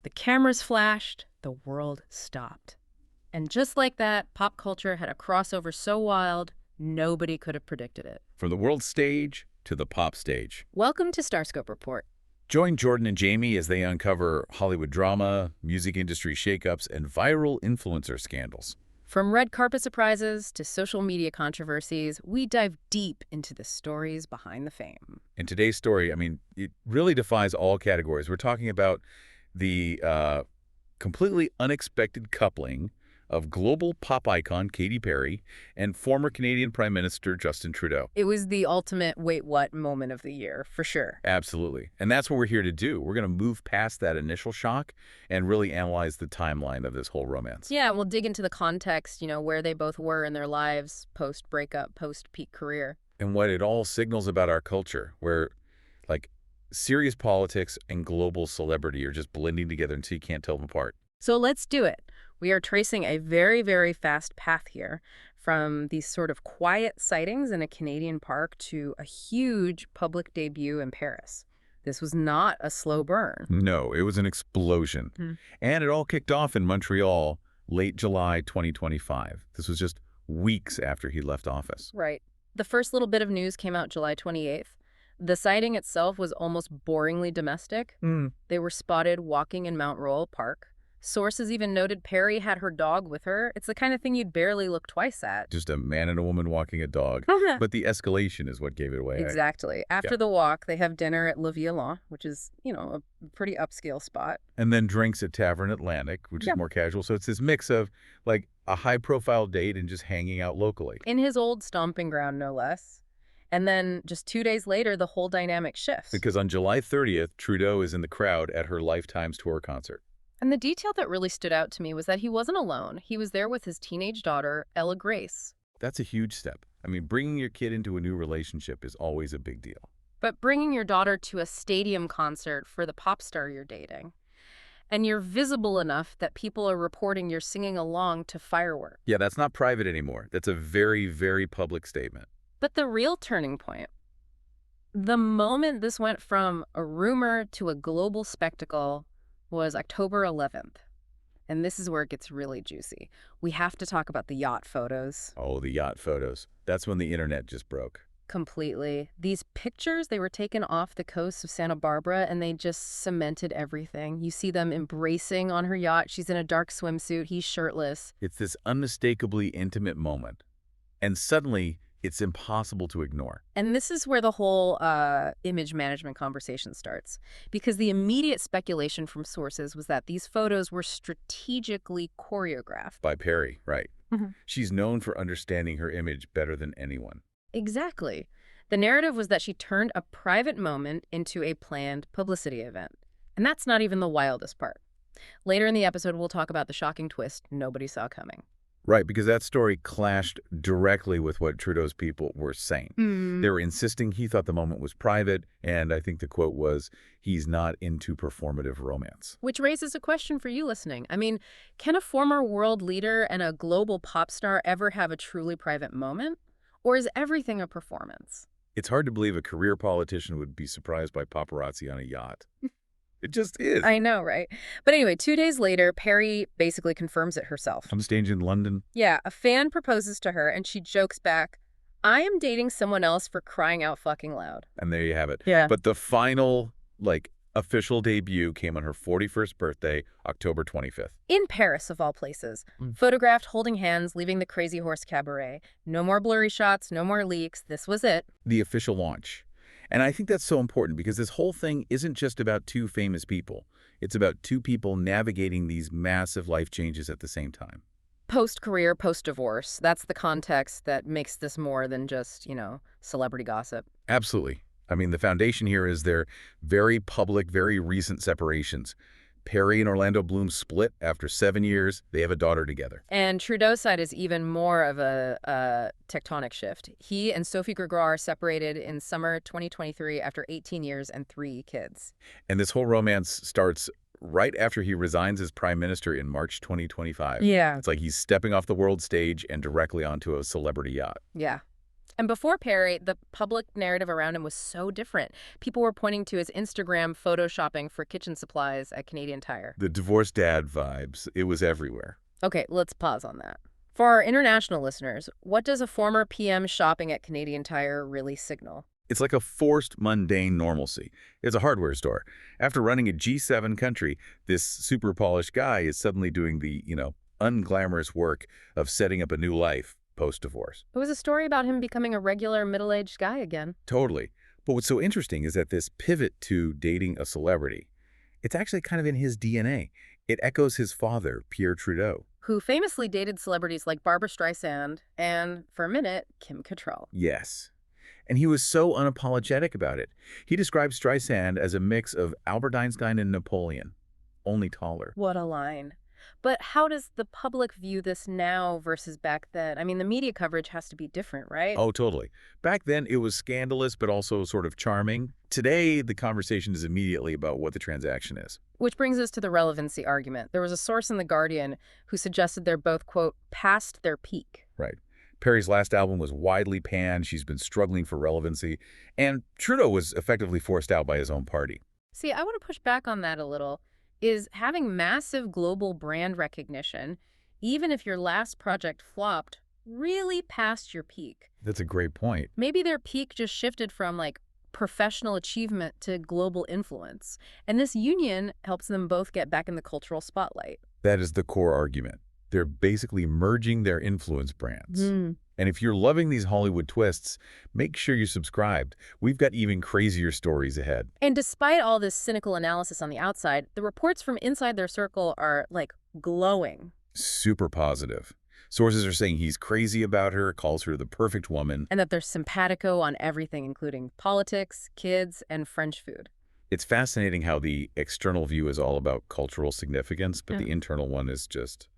The cameras flashed, the world stopped. And just like that, pop culture had a crossover so wild, nobody could have predicted it. From the world stage to the pop stage. Welcome to Starscope Report. Join Jordan and Jamie as they uncover Hollywood drama, music industry shakeups, and viral influencer scandals. From red carpet surprises to social media controversies, we dive deep into the stories behind the fame. In today's story, it really defies all categories. We're talking about the completely unexpected coupling of global pop icon Katy Perry and former Canadian Prime Minister Justin Trudeau. It was the ultimate wait what moment of the year, for sure. Absolutely. And that's what we're here to do. We're going to move past that initial shock and really analyze the timeline of this whole romance. Yeah, we'll dig into the context, where they both were in their lives post-breakup, post-peak career. And what it all signals about our culture, where, like, serious politics and global celebrity are just blending together until you can't tell them apart. So let's do it. We are tracing a very, very fast path here, from these sort of quiet sightings in a Canadian park to a huge public debut in Paris. This was not a slow burn. No, it was an explosion. And it all kicked off in Montreal late July 2025. This was just weeks after he left office. Right. The first little bit of news came out July 28th. The sighting itself was almost boringly domestic. They were spotted walking in Mount Royal Park. Sources even noted Perry had her dog with her. It's the kind of thing you'd barely look twice at. Just a man and a woman walking a dog. But the escalation is what gave it away. Exactly. After the walk, they have dinner at Le Violon, which is, a pretty upscale spot. And then drinks at Tavern Atlantic, which is more casual. So it's this mix of, like, a high-profile date and just hanging out locally. In his old stomping ground, no less. And then just 2 days later, the whole dynamic shifts. Because on July 30th, Trudeau is in the crowd at her Lifetimes tour concert. And the detail that really stood out to me was that he wasn't alone. He was there with his teenage daughter, Ella Grace. That's a huge step. Bringing your kid into a new relationship is always a big deal. But bringing your daughter to a stadium concert for the pop star you're dating, and you're visible enough that people are reporting you're singing along to Firework. Yeah, that's not private anymore. That's a very, very public statement. But the real turning point, the moment this went from a rumor to a global spectacle, was October 11th. And this is where it gets really juicy. We have to talk about the yacht photos. Oh, the yacht photos. That's when the internet just broke. Completely. These pictures, they were taken off the coast of Santa Barbara, and they just cemented everything. You see them embracing on her yacht. She's in a dark swimsuit. He's shirtless. It's this unmistakably intimate moment. And suddenly, it's impossible to ignore. And this is where the whole image management conversation starts. Because the immediate speculation from sources was that these photos were strategically choreographed. By Perry, right. She's known for understanding her image better than anyone. Exactly. The narrative was that she turned a private moment into a planned publicity event. And that's not even the wildest part. Later in the episode, we'll talk about the shocking twist nobody saw coming. Right, because that story clashed directly with what Trudeau's people were saying. They were insisting he thought the moment was private, and I think the quote was, he's not into performative romance. Which raises a question for you listening. Can a former world leader and a global pop star ever have a truly private moment? Or is everything a performance? It's hard to believe a career politician would be surprised by paparazzi on a yacht. It just is. I know, right? But anyway, 2 days later, Perry basically confirms it herself. On stage in London. Yeah, a fan proposes to her, and she jokes back, I am dating someone else for crying out fucking loud. And there you have it. Yeah. But the final, official debut came on her 41st birthday, October 25th. In Paris, of all places. Photographed holding hands, leaving the Crazy Horse Cabaret. No more blurry shots, no more leaks. This was it. The official launch. And I think that's so important because this whole thing isn't just about two famous people. It's about two people navigating these massive life changes at the same time. Post-career, post-divorce. That's the context that makes this more than just, celebrity gossip. Absolutely. The foundation here is their very public, very recent separations. Perry and Orlando Bloom split after 7 years. They have a daughter together. And Trudeau's side is even more of a tectonic shift. He and Sophie Grégoire separated in summer 2023 after 18 years and 3 kids. And this whole romance starts right after he resigns as prime minister in March 2025. Yeah. It's like he's stepping off the world stage and directly onto a celebrity yacht. Yeah. And before Perry, the public narrative around him was so different. People were pointing to his Instagram photoshopping for kitchen supplies at Canadian Tire. The divorced dad vibes, it was everywhere. Okay, let's pause on that. For our international listeners, what does a former PM shopping at Canadian Tire really signal? It's like a forced, mundane normalcy. It's a hardware store. After running a G7 country, this super polished guy is suddenly doing the, unglamorous work of setting up a new life post-divorce. It was a story about him becoming a regular middle-aged guy again. Totally. But what's so interesting is that this pivot to dating a celebrity, it's actually kind of in his DNA. It echoes his father, Pierre Trudeau. Who famously dated celebrities like Barbra Streisand and, for a minute, Kim Cattrall. Yes. And he was so unapologetic about it. He described Streisand as a mix of Albert Einstein and Napoleon, only taller. What a line. But how does the public view this now versus back then? I mean, the media coverage has to be different, right? Oh, totally. Back then, it was scandalous, but also sort of charming. Today, the conversation is immediately about what the transaction is. Which brings us to the relevancy argument. There was a source in The Guardian who suggested they're both, quote, past their peak. Right. Perry's last album was widely panned. She's been struggling for relevancy. And Trudeau was effectively forced out by his own party. See, I want to push back on that a little. Is having massive global brand recognition, even if your last project flopped, really past your peak? That's a great point. Maybe their peak just shifted from, like, professional achievement to global influence. And this union helps them both get back in the cultural spotlight. That is the core argument. They're basically merging their influence brands. And if you're loving these Hollywood twists, make sure you're subscribed. We've got even crazier stories ahead. And despite all this cynical analysis on the outside, the reports from inside their circle are, like, glowing. Super positive. Sources are saying he's crazy about her, calls her the perfect woman. And that they're simpatico on everything, including politics, kids, and French food. It's fascinating how the external view is all about cultural significance, but the internal one is just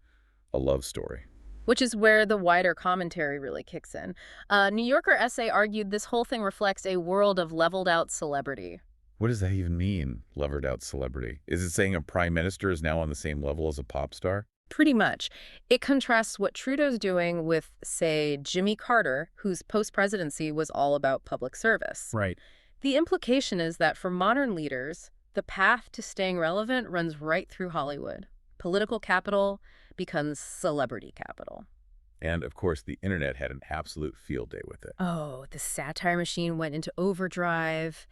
a love story. Which is where the wider commentary really kicks in. A New Yorker essay argued this whole thing reflects a world of leveled-out celebrity. What does that even mean, leveled-out celebrity? Is it saying a prime minister is now on the same level as a pop star? Pretty much. It contrasts what Trudeau's doing with, say, Jimmy Carter, whose post-presidency was all about public service. Right. The implication is that for modern leaders, the path to staying relevant runs right through Hollywood. Political capital becomes celebrity capital. And, of course, the internet had an absolute field day with it. Oh, the satire machine went into overdrive.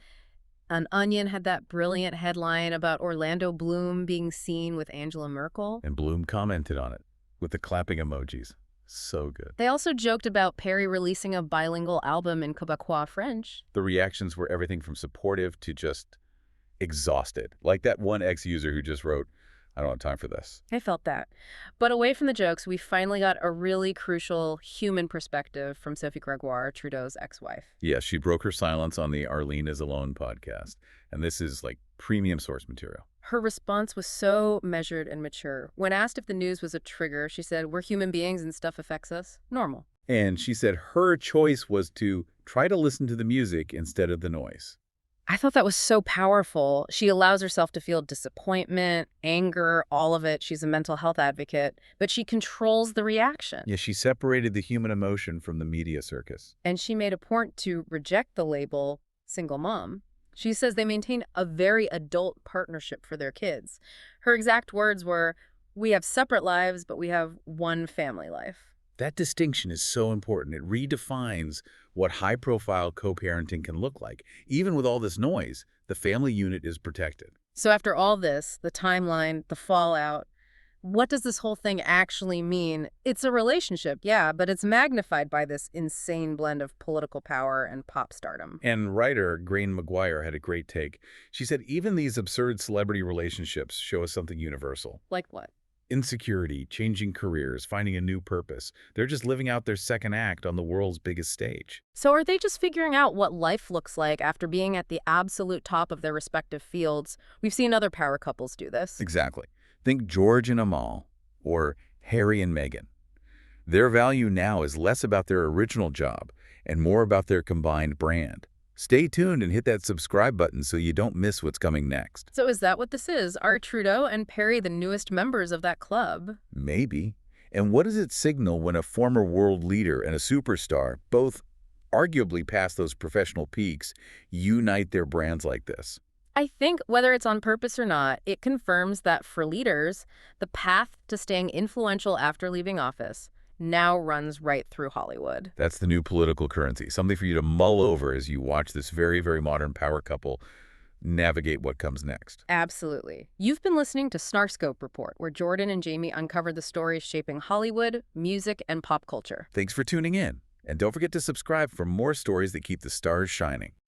An Onion had that brilliant headline about Orlando Bloom being seen with Angela Merkel. And Bloom commented on it with the clapping emojis. So good. They also joked about Perry releasing a bilingual album in Quebecois French. The reactions were everything from supportive to just exhausted. Like that one ex-user who just wrote, I don't have time for this. I felt that. But away from the jokes, we finally got a really crucial human perspective from Sophie Grégoire, Trudeau's ex-wife. Yeah, she broke her silence on the Arlene is Alone podcast. And this is like premium source material. Her response was so measured and mature. When asked if the news was a trigger, she said, we're human beings and stuff affects us. Normal. And she said her choice was to try to listen to the music instead of the noise. I thought that was so powerful. She allows herself to feel disappointment, anger, all of it. She's a mental health advocate, but she controls the reaction. Yeah, she separated the human emotion from the media circus. And she made a point to reject the label single mom. She says they maintain a very adult partnership for their kids. Her exact words were, we have separate lives, but we have one family life. That distinction is so important. It redefines what high-profile co-parenting can look like. Even with all this noise, the family unit is protected. So after all this, the timeline, the fallout, what does this whole thing actually mean? It's a relationship, yeah, but it's magnified by this insane blend of political power and pop stardom. And writer Grain Maguire had a great take. She said, even these absurd celebrity relationships show us something universal. Like what? Insecurity, changing careers, finding a new purpose. They're just living out their second act on the world's biggest stage. So are they just figuring out what life looks like after being at the absolute top of their respective fields? We've seen other power couples do this. Exactly. Think George and Amal, or Harry and Meghan. Their value now is less about their original job and more about their combined brand. Stay tuned and hit that subscribe button so you don't miss what's coming next. So is that what this is? Are Trudeau and Perry the newest members of that club? Maybe. And what does it signal when a former world leader and a superstar both arguably past those professional peaks, unite their brands like this? I think whether it's on purpose or not, it confirms that for leaders, the path to staying influential after leaving office now runs right through Hollywood. That's the new political currency, something for you to mull over as you watch this very, very modern power couple navigate what comes next. Absolutely. You've been listening to Snarscope Report, where Jordan and Jamie uncover the stories shaping Hollywood, music, and pop culture. Thanks for tuning in, and don't forget to subscribe for more stories that keep the stars shining.